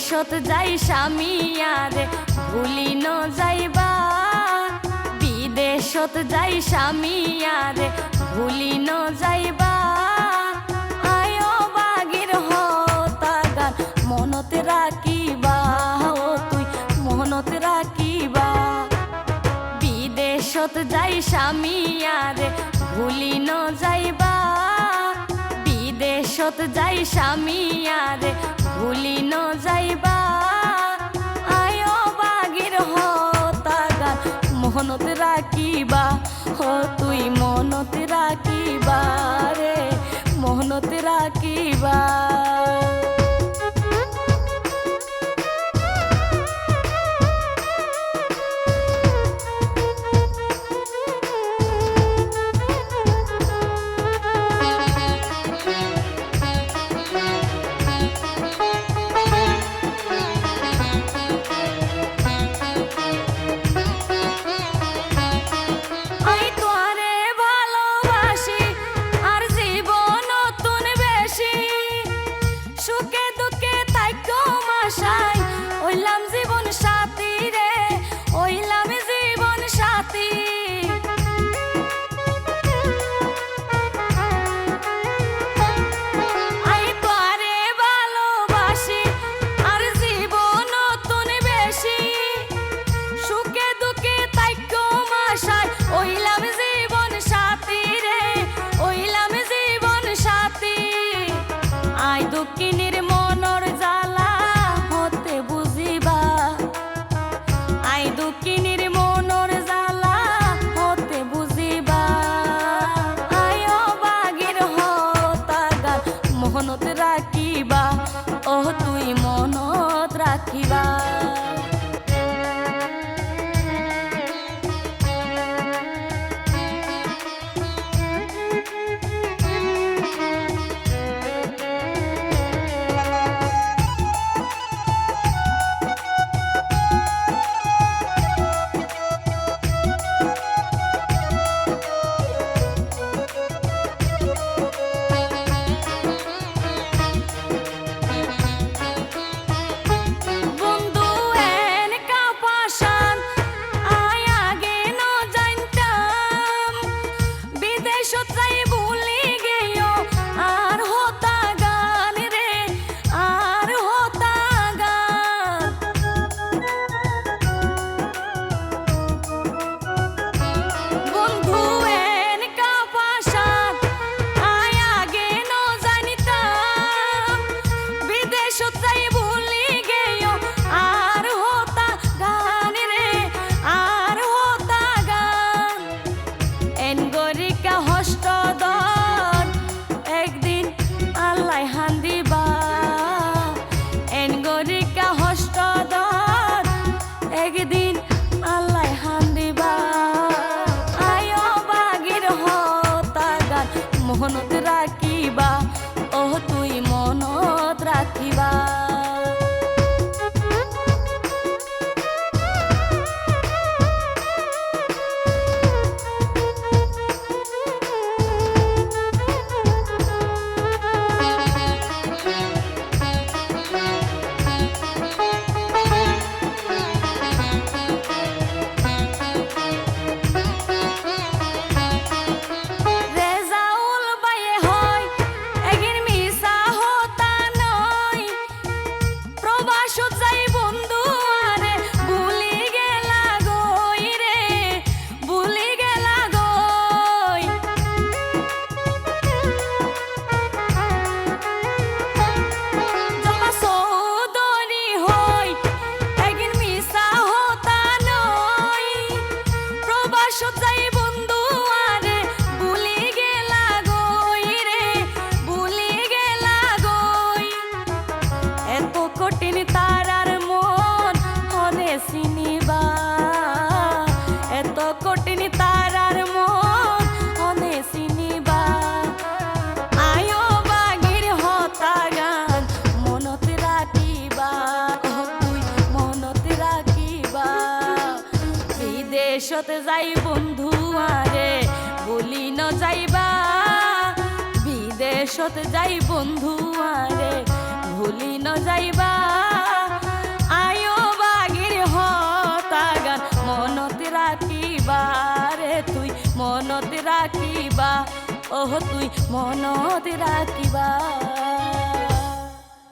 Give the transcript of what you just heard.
বিদেশত যাই স্বামীয়ারে ভুলি ন যাইবা বিদেশত যাই স্বামীয়ারে ভুলি ন যাইবা আয় বাগির হতা গান মনতে রাখিবা ও তুই মনতে রাখিবা বিদেশত যাই স্বামীয়ারে ভুলি ন যাইবা বিদেশত যাই স্বামীয়ারে ভুলি ন যাইবা আয় বাগির হতা গান মনতে রাখিবা ও তুই মনতে রাখিবা রে মনতে রাখিবা দুঃখিনীর মনর জ্বালা হতে বুঝিবা আই দুঃখিনীর মনর জ্বালা হতে বুঝিবা আয় বাগির হতা গান মনত রাখিবা ও তুই মনত রাখিবা একদিন আল্লাহ হান দিবা আয় বাগির হতা গান মনত রাখিবা ও তুই মনত রাখিবা বিদেশতে যাই বন্ধু আরে ভুলি ন যাইবা বিদেশতে যাই বন্ধু আরে ভুলি ন যাইবা তুই মনত রাখিবা